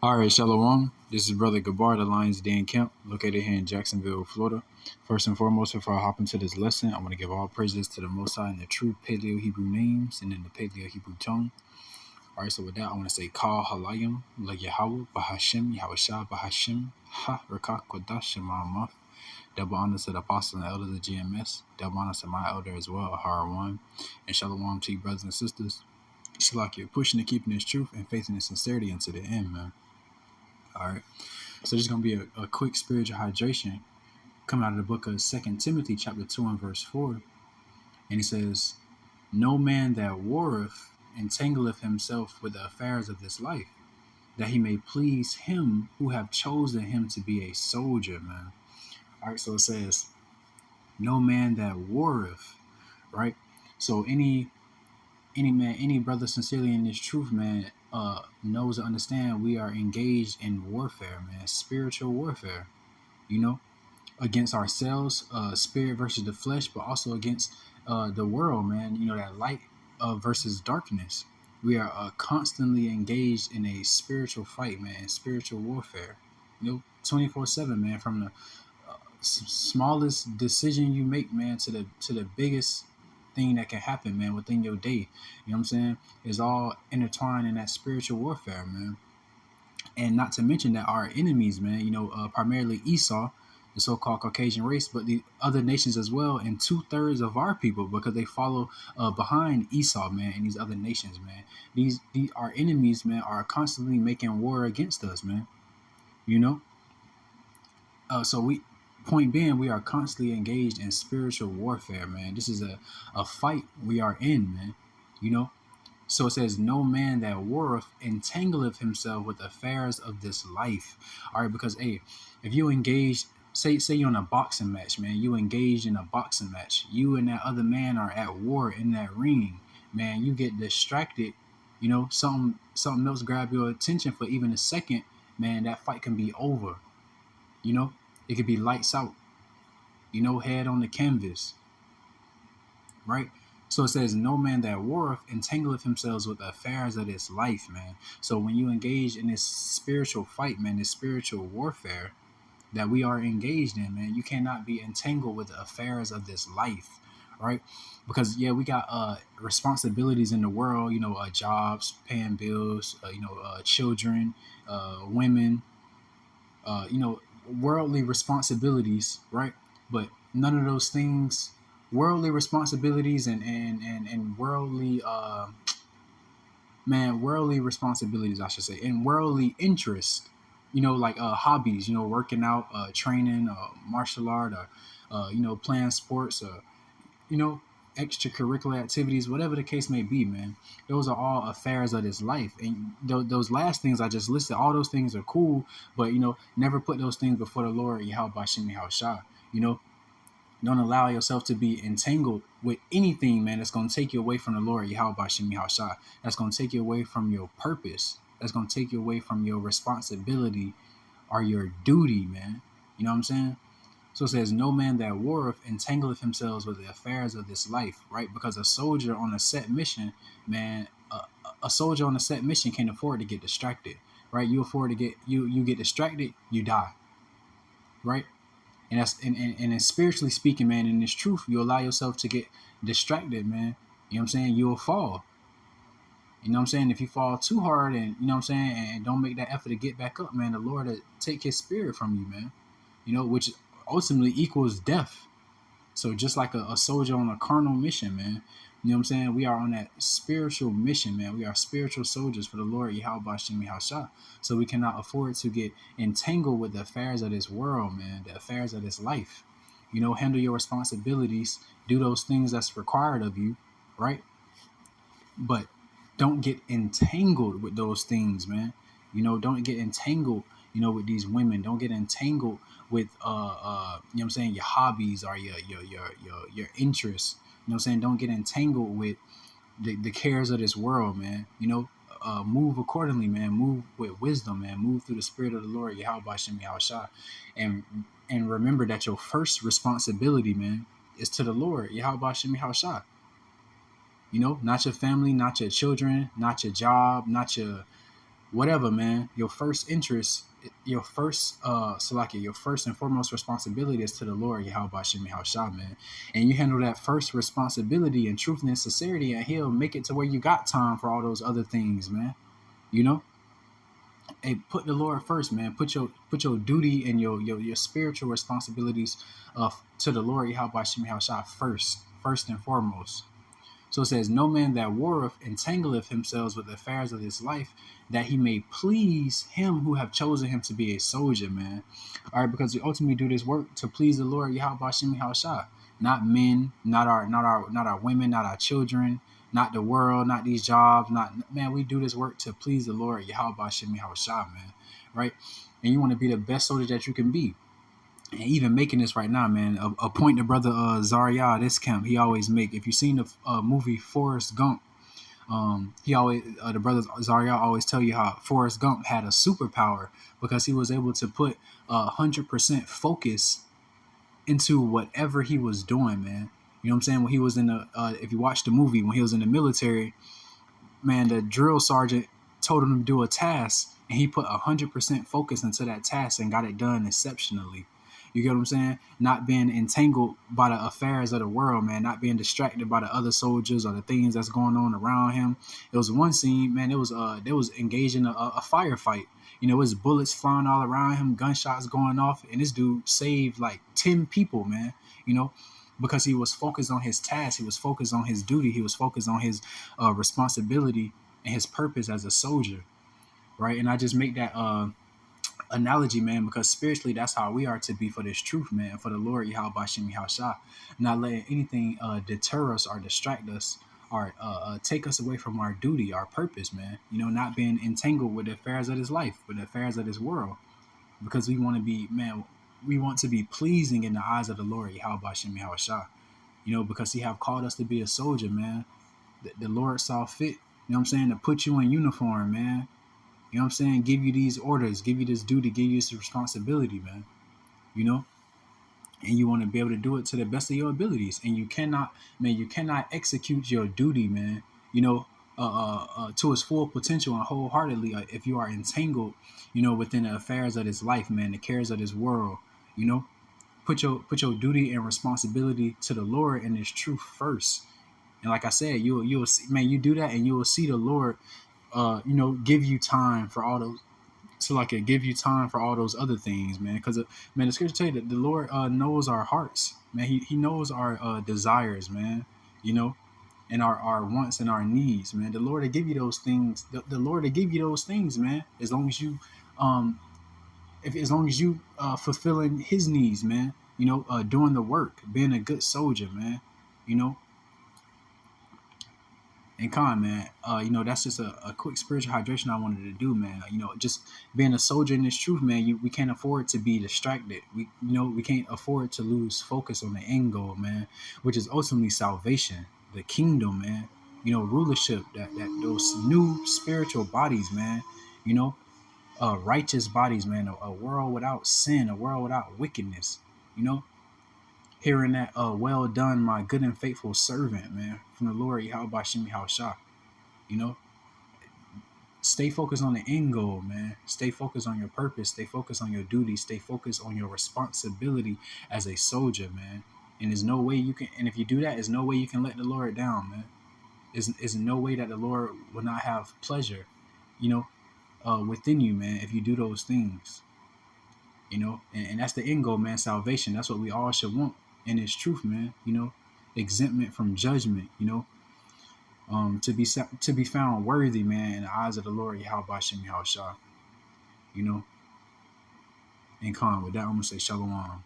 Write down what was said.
All right, Shalom. This is Brother Gabar, the Lions Den Camp, located here in Jacksonville, Florida. First and foremost, before I hop into this lesson, I want to give all praises to the Most High in the true Paleo Hebrew names and in the Paleo Hebrew tongue. All right, so with that, I want to say Kal Halayim, La Yahweh, Bahashem, Yahushua, Bahashem, Ha, Rakah, Kodash, Shema'amah. Double honors to the apostles and elders of GMS. Double honors to my elder as well, Har1. And Shalom to you, brothers and sisters. Shalak, pushing and keeping this truth and faith and sincerity unto the end, man. All right, so this is going to be a quick spiritual hydration coming out of the book of 2 Timothy chapter 2 and verse 4. And he says, "No man that warreth entangleth himself with the affairs of this life, that he may please him who have chosen him to be a soldier," man. All right, so it says, "No man that warreth," right? So any man, any brother sincerely in this truth, man, knows and understand we are engaged in warfare, man, spiritual warfare, against ourselves, spirit versus the flesh, but also against the world, man, that light versus darkness. We are constantly engaged in a spiritual fight, man, spiritual warfare, 24/7, man, from the smallest decision you make, man, to the biggest thing that can happen, man, within your day. You know what I'm saying? It's all intertwined in that spiritual warfare, man. And not to mention that our enemies, man, primarily Esau, the so-called Caucasian race, but the other nations as well, and 2/3 of our people, because they follow behind Esau, man, and these other nations, man. These our enemies, man, are constantly making war against us, man. So point being, we are constantly engaged in spiritual warfare, man. This is a fight we are in, man. So it says, "No man that warreth entangleth himself with affairs of this life." All right, because if you engage, say you're in a boxing match, man, you engaged in a boxing match, you and that other man are at war in that ring, man. You get distracted, something else grab your attention for even a second, man. That fight can be over. It could be lights out. Head on the canvas, right? So it says, "No man that warreth entangleth himself with the affairs of this life," man. So when you engage in this spiritual fight, man, this spiritual warfare that we are engaged in, man, you cannot be entangled with the affairs of this life, right? Because we got responsibilities in the world, jobs, paying bills, children, women, worldly responsibilities, right? But none of those things, worldly responsibilities and worldly worldly responsibilities, I should say, and worldly interest, like hobbies, working out, training, martial art, or playing sports, extracurricular activities, whatever the case may be, man. Those are all affairs of this life. And those last things I just listed, all those things are cool, but, never put those things before the Lord, Yahweh Bashim Yahushua. Don't allow yourself to be entangled with anything, man, that's going to take you away from the Lord, Yahweh Bashim Yahushua. That's going to take you away from your purpose. That's going to take you away from your responsibility or your duty, man. You know what I'm saying? So it says, "No man that warreth entangleth himself with the affairs of this life," right? Because a soldier on a set mission, man, a soldier on a set mission can't afford to get distracted, right? You afford to you get distracted, you die, right? And that's and spiritually speaking, man, in this truth, you allow yourself to get distracted, man. You know what I'm saying? You'll fall. You know what I'm saying? If you fall too hard and, you know what I'm saying, and don't make that effort to get back up, man, the Lord will take his spirit from you, man. Which ultimately equals death. So just like a soldier on a carnal mission, man, you know what I'm saying? We are on that spiritual mission, man. We are spiritual soldiers for the Lord, Yahweh Bashim Yahushua. So we cannot afford to get entangled with the affairs of this world, man, the affairs of this life. Handle your responsibilities, do those things that's required of you, right? But don't get entangled with those things, man. Don't get entangled, with these women. Don't get entangled with you know what I'm saying, your hobbies or your interests. You know what I'm saying? Don't get entangled with the cares of this world, man. Move accordingly, man. Move with wisdom, man. Move through the spirit of the Lord, Yahweh Bashim Yahushua. And remember that your first responsibility, man, is to the Lord, Yahweh Bashim Yahushua. Not your family, not your children, not your job, not your whatever, man, your first interest, your first Salaki, your first and foremost responsibility is to the Lord, Yahweh Shem Shah, man. And you handle that first responsibility in truth and sincerity, and he'll make it to where you got time for all those other things, man. You know? Hey, put the Lord first, man. Put your duty and your spiritual responsibilities to the Lord, Yahweh Shem Shah first and foremost. So it says, no man that warreth entangleth himself with the affairs of this life, that he may please him who have chosen him to be a soldier, man. All right, because we ultimately do this work to please the Lord Yahweh Shem Shah. Not men, not our women, not our children, not the world, not these jobs, not man, we do this work to please the Lord Yahweh Shem Shah, man. Right? And you want to be the best soldier that you can be. And even making this right now, man, a point the brother Zaria this camp he always make. If you've seen the movie Forrest Gump, he always the brother Zaria always tell you how Forrest Gump had a superpower because he was able to put 100% focus into whatever he was doing, man. You know what I'm saying? When he was in the if you watch the movie, when he was in the military, man, the drill sergeant told him to do a task, and he put 100% focus into that task and got it done exceptionally. You get what I'm saying? Not being entangled by the affairs of the world, man. Not being distracted by the other soldiers or the things that's going on around him. It was one scene, man. It was they was engaged in a firefight. You know, it was bullets flying all around him, gunshots going off, and this dude saved like 10 people, man. You know, because he was focused on his task, he was focused on his duty, he was focused on his responsibility and his purpose as a soldier, right? And I just make that analogy, man, because spiritually that's how we are to be for this truth, man, for the Lord Yahweh Shem Shah, not letting anything deter us or distract us or take us away from our duty, our purpose, man. You know, not being entangled with the affairs of this life, with the affairs of this world, because we want to be, man, we want to be pleasing in the eyes of the Lord Yahweh Shem Shah. You know, because he have called us to be a soldier, man. The Lord saw fit, you know what I'm saying, to put you in uniform, man. You know what I'm saying? Give you these orders, give you this duty, give you this responsibility, man. You know? And you want to be able to do it to the best of your abilities. And you cannot, man, you cannot execute your duty, man, you know, to its full potential and wholeheartedly if you are entangled, you know, within the affairs of this life, man, the cares of this world, you know. Put your duty and responsibility to the Lord and His truth first. And like I said, you'll see, man, you do that and you will see the Lord you know, give you time for all those, so like it give you time for all those other things, man. Because man, the scripture tell you that the Lord knows our hearts, man. He knows our desires, man. You know, and our wants and our needs, man. The Lord will give you those things. The Lord will give you those things, man. As long as you, as long as you fulfilling His needs, man. You know, doing the work, being a good soldier, man. You know, and Con, man, you know, that's just a quick spiritual hydration I wanted to do, man. You know, just being a soldier in this truth, man, we can't afford to be distracted. We can't afford to lose focus on the end goal, man, which is ultimately salvation, the kingdom, man. You know, rulership, that those new spiritual bodies, man. You know, righteous bodies, man. A world without sin, a world without wickedness. You know, hearing that well done, my good and faithful servant, man, from the Lord Yahweh Shem Shah. You know, stay focused on the end goal, man. Stay focused on your purpose, stay focused on your duty, stay focused on your responsibility as a soldier, man. And there's no way you can, and if you do that, there's no way you can let the Lord down, man. Is no way that the Lord will not have pleasure, you know, within you, man, if you do those things. You know, and that's the end goal, man, salvation. That's what we all should want. And it's truth, man, you know, exemptment from judgment, you know, to be found worthy, man, in the eyes of the Lord Yahweh Shem Shah, you know. And Con, with that, I'm gonna say shalom.